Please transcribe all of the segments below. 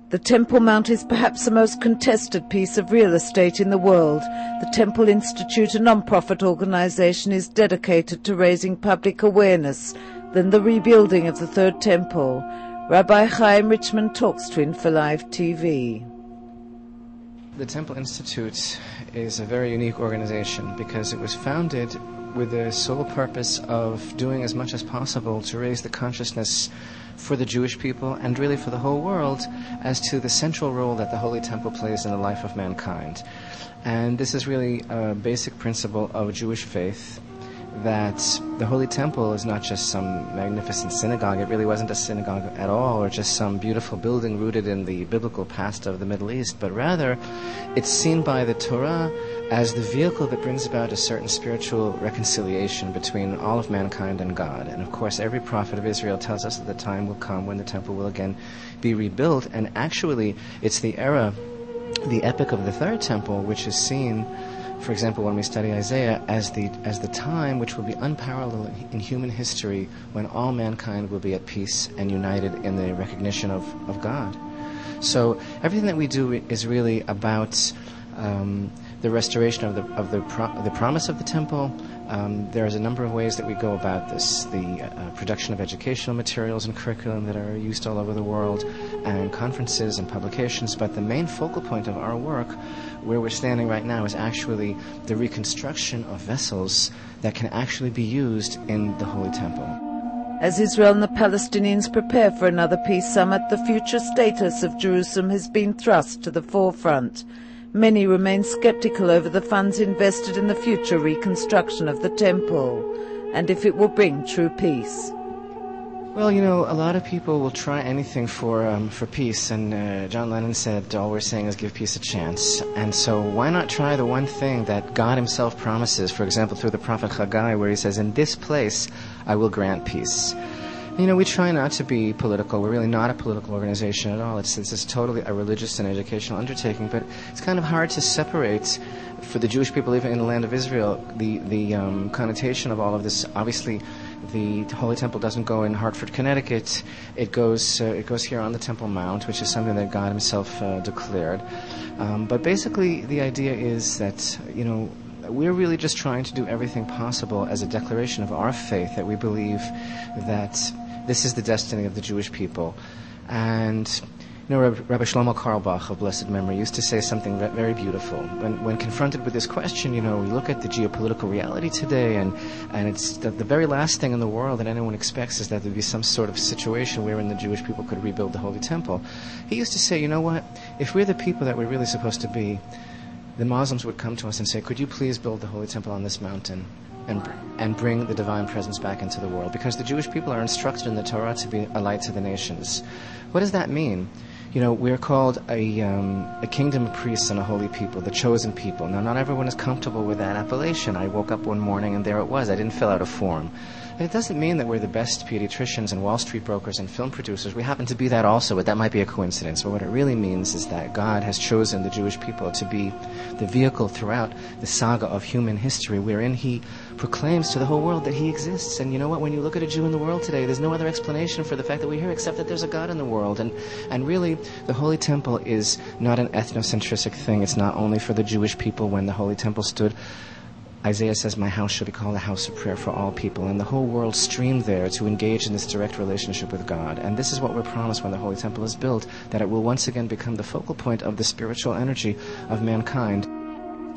The Temple Mount is perhaps the most contested piece of real estate in the world. The Temple Institute, a non-profit organization, is dedicated to raising public awareness than the rebuilding of the Third Temple. Rabbi Jaim Richman talks to InfoLive TV. The Temple Institute is a very unique organization because it was founded with the sole purpose of doing as much as possible to raise the consciousness for the Jewish people and really for the whole world as to the central role that the Holy Temple plays in the life of mankind. And this is really a basic principle of Jewish faith, that the Holy Temple is not just some magnificent synagogue. It really wasn't a synagogue at all, or just some beautiful building rooted in the biblical past of the Middle East, but rather it's seen by the Torah as the vehicle that brings about a certain spiritual reconciliation between all of mankind and God. And of course, every prophet of Israel tells us that the time will come when the temple will again be rebuilt, and actually it's the era, the epic of the Third Temple, which is seen, for example, when we study Isaiah, as the time which will be unparalleled in human history, when all mankind will be at peace and united in the recognition of God. So everything that we do is really about the restoration of the promise of the temple. There's a number of ways that we go about this. The production of educational materials and curriculum that are used all over the world, and conferences and publications. But the main focal point of our work, where we're standing right now, is actually the reconstruction of vessels that can actually be used in the Holy Temple. As Israel and the Palestinians prepare for another peace summit, the future status of Jerusalem has been thrust to the forefront. Many remain skeptical over the funds invested in the future reconstruction of the temple, and if it will bring true peace. Well, you know, a lot of people will try anything for peace, and John Lennon said, all we're saying is give peace a chance. And so why not try the one thing that God himself promises, for example, through the prophet Haggai, where he says, in this place I will grant peace. You know, we try not to be political. We're really not a political organization at all. This is totally a religious and educational undertaking, but it's kind of hard to separate, for the Jewish people even in the land of Israel, the connotation of all of this. Obviously, the Holy Temple doesn't go in Hartford, Connecticut. It goes here on the Temple Mount, which is something that God himself declared. But basically, the idea is that, you know, we're really just trying to do everything possible as a declaration of our faith, that we believe that this is the destiny of the Jewish people. And you know, Rabbi Shlomo Carlebach of blessed memory used to say something very beautiful. When confronted with this question, you know, we look at the geopolitical reality today, and it's the very last thing in the world that anyone expects is that there be some sort of situation wherein the Jewish people could rebuild the Holy Temple. He used to say, you know what, if we're the people that we're really supposed to be, the Muslims would come to us and say, could you please build the Holy Temple on this mountain and bring the divine presence back into the world? Because the Jewish people are instructed in the Torah to be a light to the nations. What does that mean? You know, we're called a kingdom of priests and a holy people, the chosen people. Now, not everyone is comfortable with that appellation. I woke up one morning and there it was. I didn't fill out a form. And it doesn't mean that we're the best pediatricians and Wall Street brokers and film producers. We happen to be that also, but that might be a coincidence. But what it really means is that God has chosen the Jewish people to be the vehicle throughout the saga of human history, wherein he proclaims to the whole world that he exists. And you know what? When you look at a Jew in the world today, there's no other explanation for the fact that we're here except that there's a God in the world. And really, the Holy Temple is not an ethnocentric thing. It's not only for the Jewish people. When the Holy Temple stood, Isaiah says, my house shall be called a house of prayer for all people. And the whole world streamed there to engage in this direct relationship with God. And this is what we're promised when the Holy Temple is built, that it will once again become the focal point of the spiritual energy of mankind.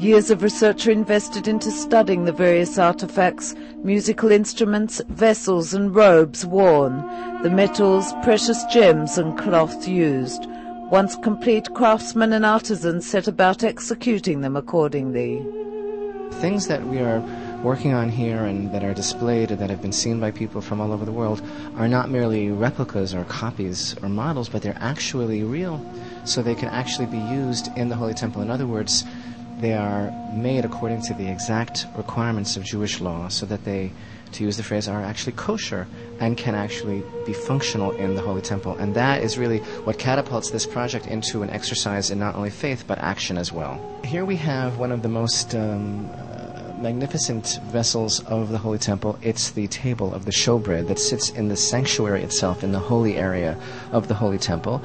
Years of research are invested into studying the various artifacts, musical instruments, vessels and robes worn, the metals, precious gems and cloth used. Once complete, craftsmen and artisans set about executing them accordingly. Things that we are working on here and that are displayed and that have been seen by people from all over the world are not merely replicas or copies or models, but they're actually real, so they can actually be used in the Holy Temple. In other words, they are made according to the exact requirements of Jewish law, so that they, to use the phrase, are actually kosher and can actually be functional in the Holy Temple. And that is really what catapults this project into an exercise in not only faith but action as well. Here we have one of the most magnificent vessels of the Holy Temple, it's the table of the showbread that sits in the sanctuary itself, in the holy area of the Holy Temple.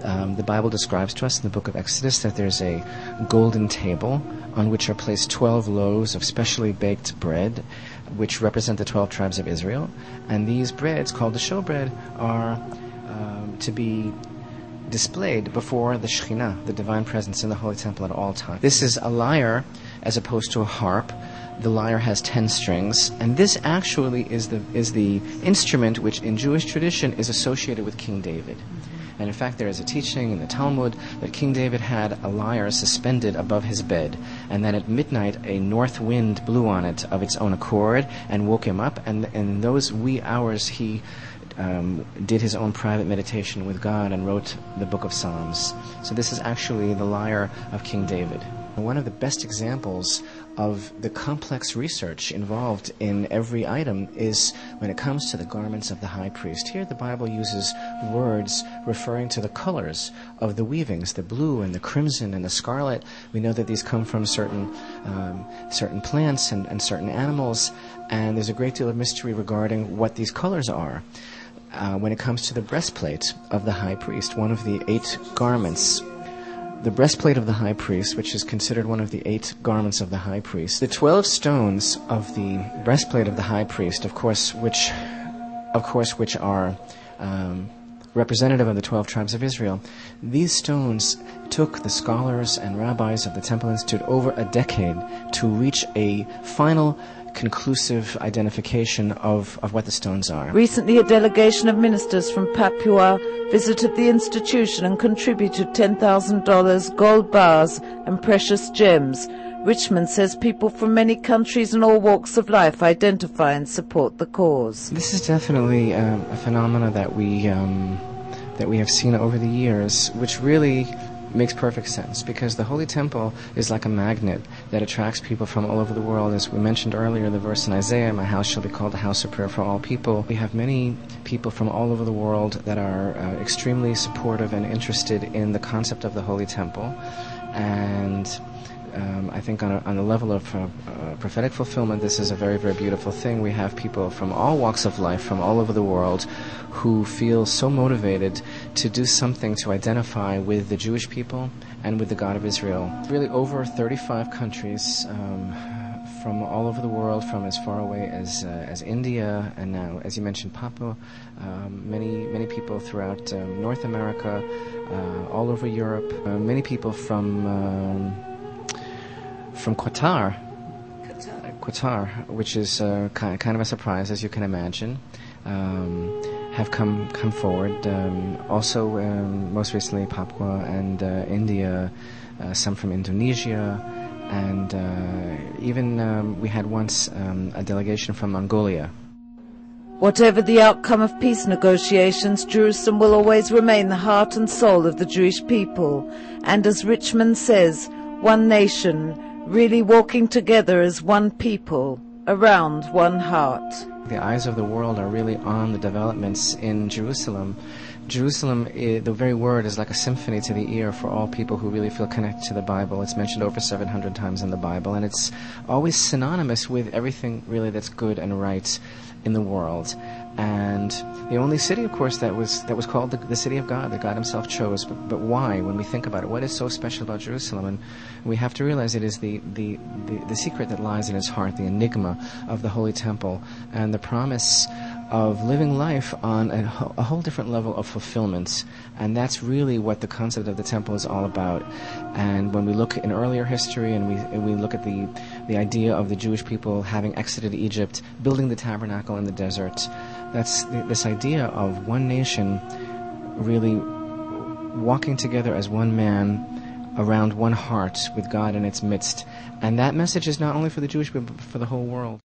The Bible describes to us in the book of Exodus that there's a golden table on which are placed 12 loaves of specially baked bread, which represent the 12 tribes of Israel. And these breads, called the showbread, are to be displayed before the Shekhinah, the divine presence in the Holy Temple at all times. This is a lyre as opposed to a harp. The lyre has 10 strings, and this actually is the instrument which in Jewish tradition is associated with King David. And in fact, there is a teaching in the Talmud that King David had a lyre suspended above his bed, and that at midnight a north wind blew on it of its own accord and woke him up, and in those wee hours he did his own private meditation with God and wrote the book of Psalms. So this is actually the lyre of King David. One of the best examples of the complex research involved in every item is when it comes to the garments of the high priest. Here the Bible uses words referring to the colors of the weavings, the blue and the crimson and the scarlet. We know that these come from certain plants and certain animals, and there's a great deal of mystery regarding what these colors are. When it comes to the breastplate of the high priest, one of the 8 garments, the breastplate of the high priest, which is considered one of the 8 garments of the high priest, the 12 stones of the breastplate of the high priest, of course, which are representative of the 12 tribes of Israel, these stones took the scholars and rabbis of the Temple Institute over a decade to reach a final conclusive identification of what the stones are. Recently, a delegation of ministers from Papua visited the institution and contributed $10,000, gold bars and precious gems. Richman says people from many countries and all walks of life identify and support the cause. This is definitely a phenomena that we have seen over the years, which really makes perfect sense, because the Holy Temple is like a magnet that attracts people from all over the world. As we mentioned earlier, the verse in Isaiah, "My house shall be called a house of prayer for all people." We have many people from all over the world that are extremely supportive and interested in the concept of the Holy Temple. And I think on a level of prophetic fulfillment, this is a very, very beautiful thing. We have people from all walks of life, from all over the world, who feel so motivated to do something to identify with the Jewish people and with the God of Israel. Really over 35 countries from all over the world, from as far away as India, and now, as you mentioned, Papua, many people throughout North America, all over Europe, many people from Qatar, which is kind of a surprise, as you can imagine, have come forward. Also, most recently, Papua and India, some from Indonesia, and even we had once a delegation from Mongolia. Whatever the outcome of peace negotiations, Jerusalem will always remain the heart and soul of the Jewish people. And as Richman says, one nation, really walking together as one people, around one heart. The eyes of the world are really on the developments in Jerusalem. Jerusalem, the very word, is like a symphony to the ear for all people who really feel connected to the Bible. It's mentioned over 700 times in the Bible, and it's always synonymous with everything really that's good and right in the world. And the only city, of course, that was called the city of God, that God himself chose. But why, when we think about it? What is so special about Jerusalem? And we have to realize it is the secret that lies in its heart, the enigma of the Holy Temple, and the promise of living life on a whole different level of fulfillment. And that's really what the concept of the temple is all about. And when we look in earlier history and we look at the idea of the Jewish people having exited Egypt, building the tabernacle in the desert, that's this idea of one nation really walking together as one man around one heart with God in its midst. And that message is not only for the Jewish people, but for the whole world.